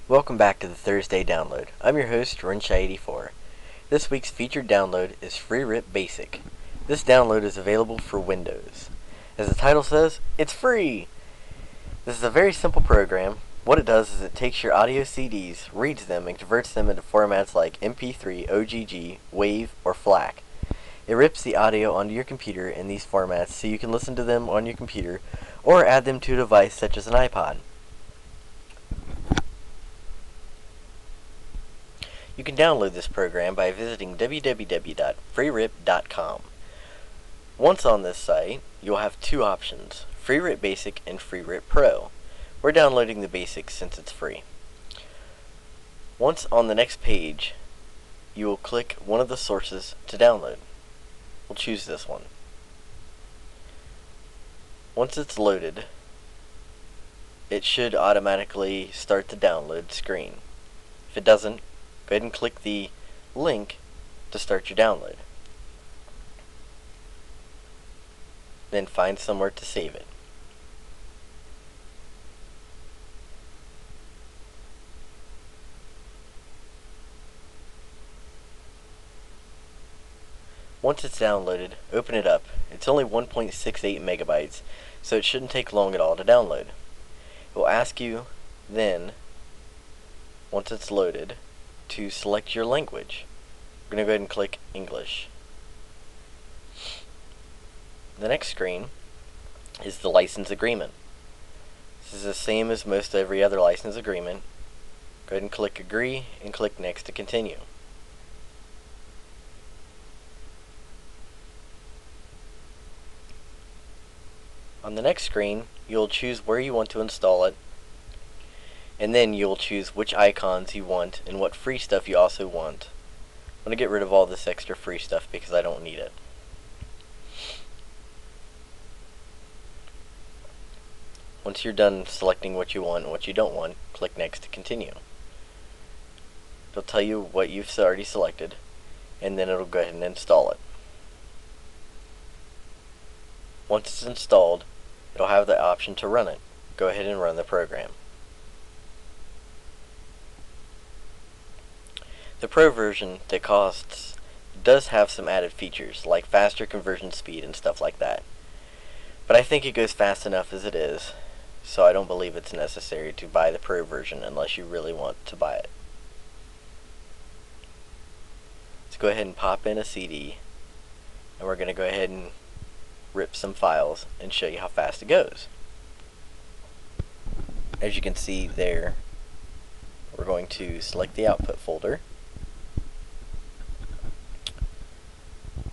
Welcome back to the Thursday Download. I'm your host, Rensha84. This week's featured download is FreeRip Basic. This download is available for Windows. As the title says, it's free! This is a very simple program. What it does is it takes your audio CDs, reads them, and converts them into formats like MP3, OGG, WAV, or FLAC. It rips the audio onto your computer in these formats so you can listen to them on your computer or add them to a device such as an iPod. You can download this program by visiting www.freerip.com. Once on this site, you'll have two options, FreeRip Basic and FreeRip Pro. We're downloading the Basic since it's free. Once on the next page, you will click one of the sources to download. We'll choose this one. Once it's loaded, it should automatically start the download screen. If it doesn't, go ahead and click the link to start your download. Then find somewhere to save it. Once it's downloaded, open it up. It's only 1.68 megabytes, so it shouldn't take long at all to download. It will ask you then, once it's loaded, to select your language. We're going to go ahead and click English. The next screen is the license agreement. This is the same as most every other license agreement. Go ahead and click Agree and click Next to continue. On the next screen, you'll choose where you want to install it, and then you'll choose which icons you want and what free stuff you also want. I'm going to get rid of all this extra free stuff because I don't need it. Once you're done selecting what you want and what you don't want, click Next to continue. It'll tell you what you've already selected, and then it'll go ahead and install it. Once it's installed, it'll have the option to run it. Go ahead and run the program. The Pro version that costs does have some added features, like faster conversion speed and stuff like that. But I think it goes fast enough as it is, so I don't believe it's necessary to buy the Pro version unless you really want to buy it. Let's go ahead and pop in a CD, and we're going to go ahead and rip some files and show you how fast it goes. As you can see there, we're going to select the output folder.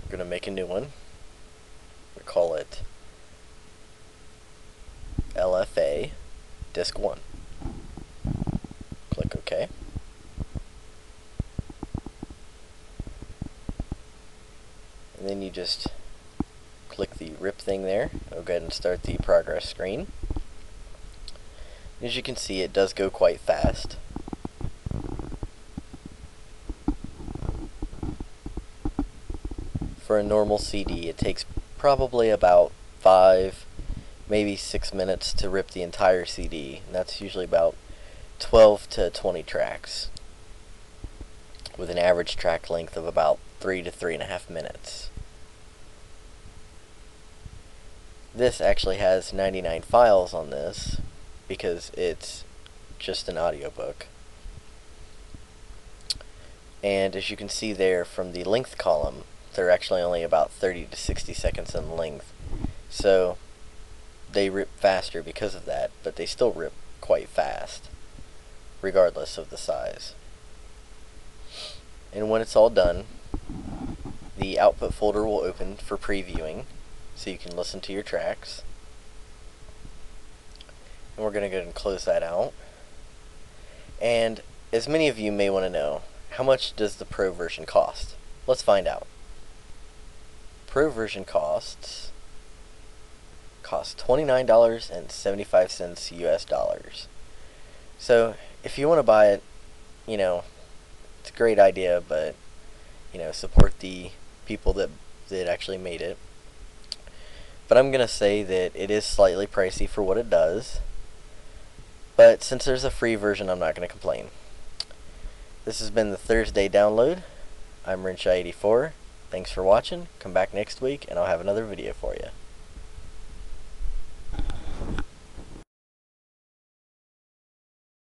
We're going to make a new one. We call it LFA Disk 1. Click OK. And then you just click the rip thing there. I'll go ahead and start the progress screen. As you can see, it does go quite fast. For a normal CD, it takes probably about 5, maybe 6 minutes to rip the entire CD, and that's usually about 12 to 20 tracks, with an average track length of about 3 to 3.5 minutes. This actually has 99 files on this because it's just an audiobook. And as you can see there from the length column, they're actually only about 30 to 60 seconds in length. So they rip faster because of that, but they still rip quite fast, regardless of the size. And when it's all done, the output folder will open for previewing, so you can listen to your tracks. And we're going to go ahead and close that out. And as many of you may want to know, how much does the Pro version cost? Let's find out. Pro version costs $29.75 US dollars. So if you want to buy it, it's a great idea, but support the people that actually made it. But I'm going to say that it is slightly pricey for what it does. But since there's a free version, I'm not going to complain. This has been the Thursday download. I'm Renshaw84. Thanks for watching. Come back next week and I'll have another video for you.